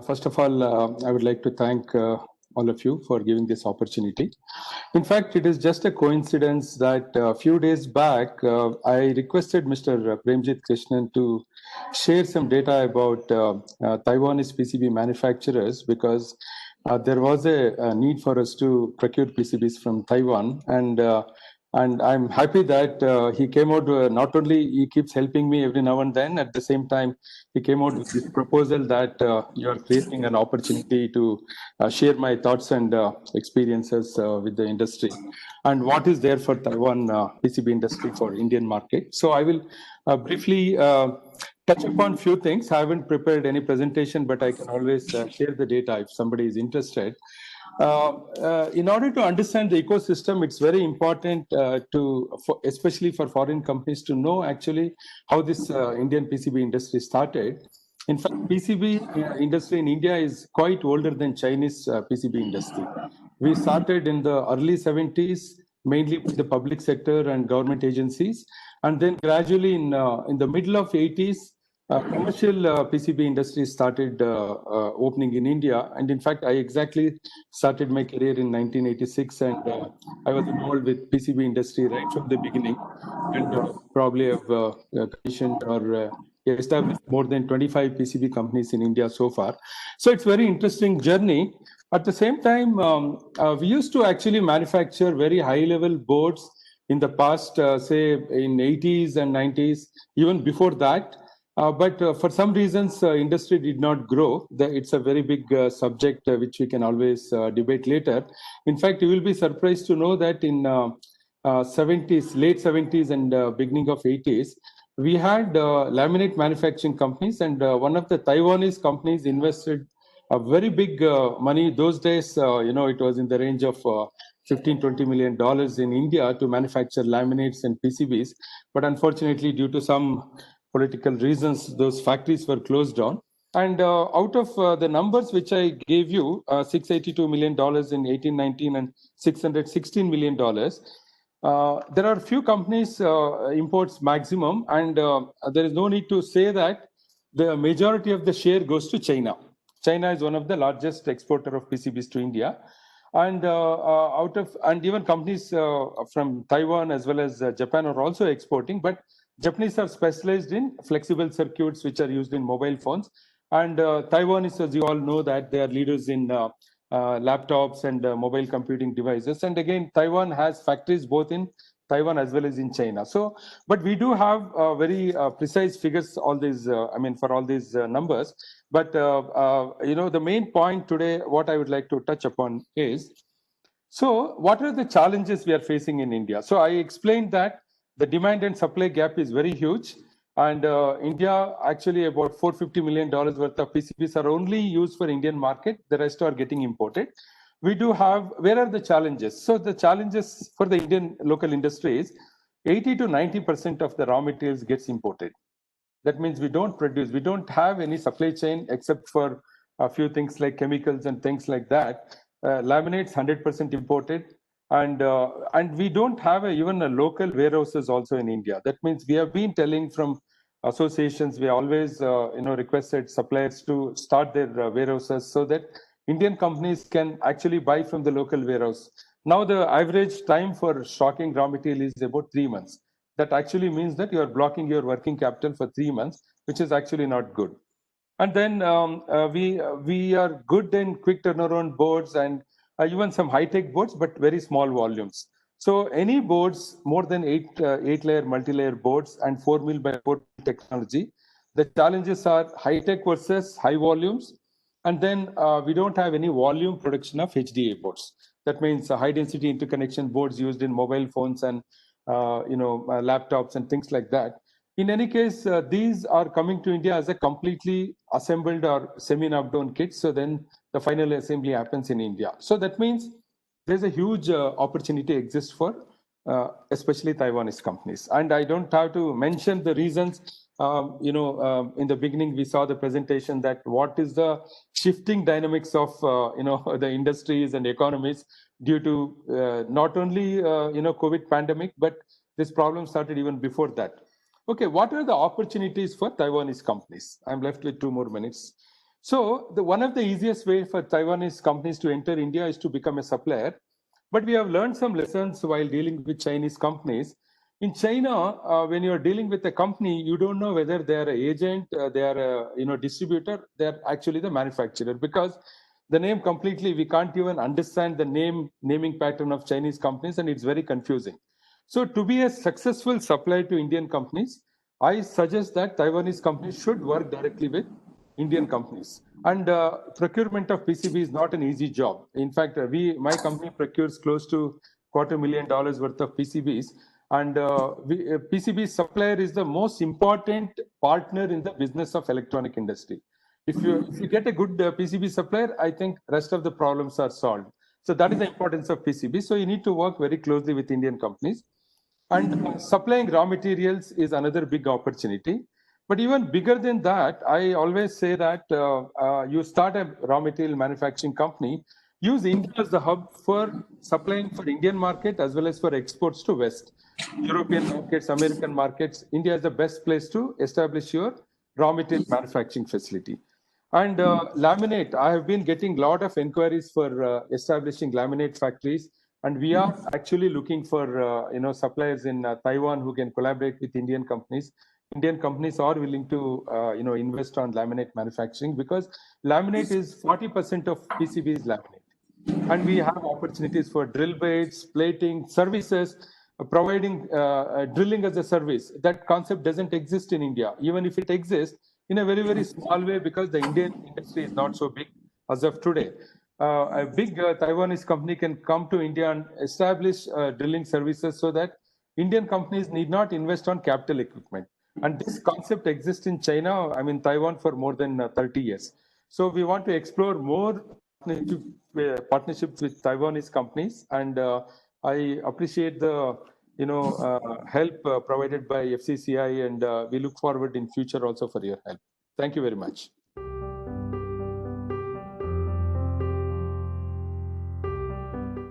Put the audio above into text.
First of all, I would like to thank all of you for giving this opportunity. In fact, it is just a coincidence that a few days back, I requested Mr. Premjit Krishnan to share some data about Taiwanese PCB manufacturers because there was a need for us to procure PCBs from Taiwan. And I'm happy that he came out, not only he keeps helping me every now and then, at the same time, he came out with this proposal that you are creating an opportunity to share my thoughts and experiences with the industry and what is there for Taiwan PCB industry for Indian market. So I will briefly touch upon few things. I haven't prepared any presentation, but I can always share the data if somebody is interested. In order to understand the ecosystem, it's very important especially for foreign companies, to know actually how this Indian PCB industry started. In fact, PCB industry in India is quite older than Chinese PCB industry. We started in the early 70s, mainly with the public sector and government agencies, and then gradually in the middle of 80s, commercial PCB industry started opening in India. And in fact, I exactly started my career in 1986, and I was involved with PCB industry right from the beginning, and probably have commissioned or established more than 25 PCB companies in India so far. So it's a very interesting journey. At the same time, we used to actually manufacture very high-level boards in the past, say in 80s and 90s, even before that. But for some reasons, industry did not grow. It's a very big subject which we can always debate later. In fact, you will be surprised to know that in 70s, late 70s and beginning of 80s, we had laminate manufacturing companies, and one of the Taiwanese companies invested a very big money. Those days, it was in the range of $15-20 million in India to manufacture laminates and PCBs. But unfortunately, due to some political reasons, those factories were closed down. And out of the numbers which I gave you, $682 million in 1819 and $616 million, there are few companies imports maximum, and there is no need to say that the majority of the share goes to China. China is one of the largest exporter of PCBs to India. And even companies from Taiwan as well as Japan are also exporting, but Japanese are specialized in flexible circuits which are used in mobile phones. And Taiwan is, as you all know, that they are leaders in laptops and mobile computing devices. And again, Taiwan has factories both in Taiwan as well as in China. So, but we do have very precise figures, all these, for all these numbers. But, the main point today, what I would like to touch upon is, so what are the challenges we are facing in India? So I explained that the demand and supply gap is very huge. And India, actually about $450 million worth of PCBs are only used for Indian market. The rest are getting imported. We do have, where are the challenges? So the challenges for the Indian local industry is 80 to 90% of the raw materials gets imported. That means we don't produce, we don't have any supply chain except for a few things like chemicals and things like that. Laminates 100% imported. And we don't have even a local warehouses also in India. That means we have been telling from associations, we always requested suppliers to start their warehouses so that Indian companies can actually buy from the local warehouse. Now the average time for stocking raw material is about 3 months. That actually means that you are blocking your working capital for 3 months, which is actually not good. And then we are good in quick turnaround boards and even some high-tech boards, but very small volumes. So any boards more than 8-layer multi-layer boards and 4 mil by 4 mil technology, the challenges are high-tech versus high volumes. And then we don't have any volume production of HDA boards. That means high-density interconnection boards used in mobile phones and laptops and things like that. In any case, these are coming to India as a completely assembled or semi-knockdown kit. So then the final assembly happens in India. So that means there's a huge opportunity exists for especially Taiwanese companies. And I don't have to mention the reasons. In the beginning, we saw the presentation that what is the shifting dynamics of the industries and economies due to not only COVID pandemic, but this problem started even before that. Okay, what are the opportunities for Taiwanese companies? I'm left with 2 more minutes. So one of the easiest way for Taiwanese companies to enter India is to become a supplier. But we have learned some lessons while dealing with Chinese companies. In China, when you're dealing with a company, you don't know whether they are an agent, they are a distributor, they're actually the manufacturer, because the name completely, we can't even understand the naming pattern of Chinese companies, and it's very confusing. So to be a successful supplier to Indian companies, I suggest that Taiwanese companies should work directly with Indian companies. And procurement of PCB is not an easy job. In fact, my company procures close to $250,000 worth of PCBs. And PCB supplier is the most important partner in the business of electronic industry. If you get a good PCB supplier, I think rest of the problems are solved. So that is the importance of PCB. So you need to work very closely with Indian companies. And supplying raw materials is another big opportunity. But even bigger than that, I always say that you start a raw material manufacturing company, use India as the hub for supplying for Indian market as well as for exports to West. European markets, American markets, India is the best place to establish your raw material manufacturing facility. And laminate, I have been getting a lot of inquiries for establishing laminate factories. And we are actually looking for suppliers in Taiwan who can collaborate with Indian companies. Indian companies are willing to invest on laminate manufacturing, because laminate is 40% of PCB is laminate. And we have opportunities for drill baits, plating, services, providing drilling as a service. That concept doesn't exist in India, even if it exists in a very, very small way, because the Indian industry is not so big as of today. A big Taiwanese company can come to India and establish drilling services, so that Indian companies need not invest on capital equipment. And this concept exists in China, Taiwan, for more than 30 years. So we want to explore more partnerships with Taiwanese companies, and I appreciate the help provided by FCCI, and we look forward in future also for your help. Thank you very much.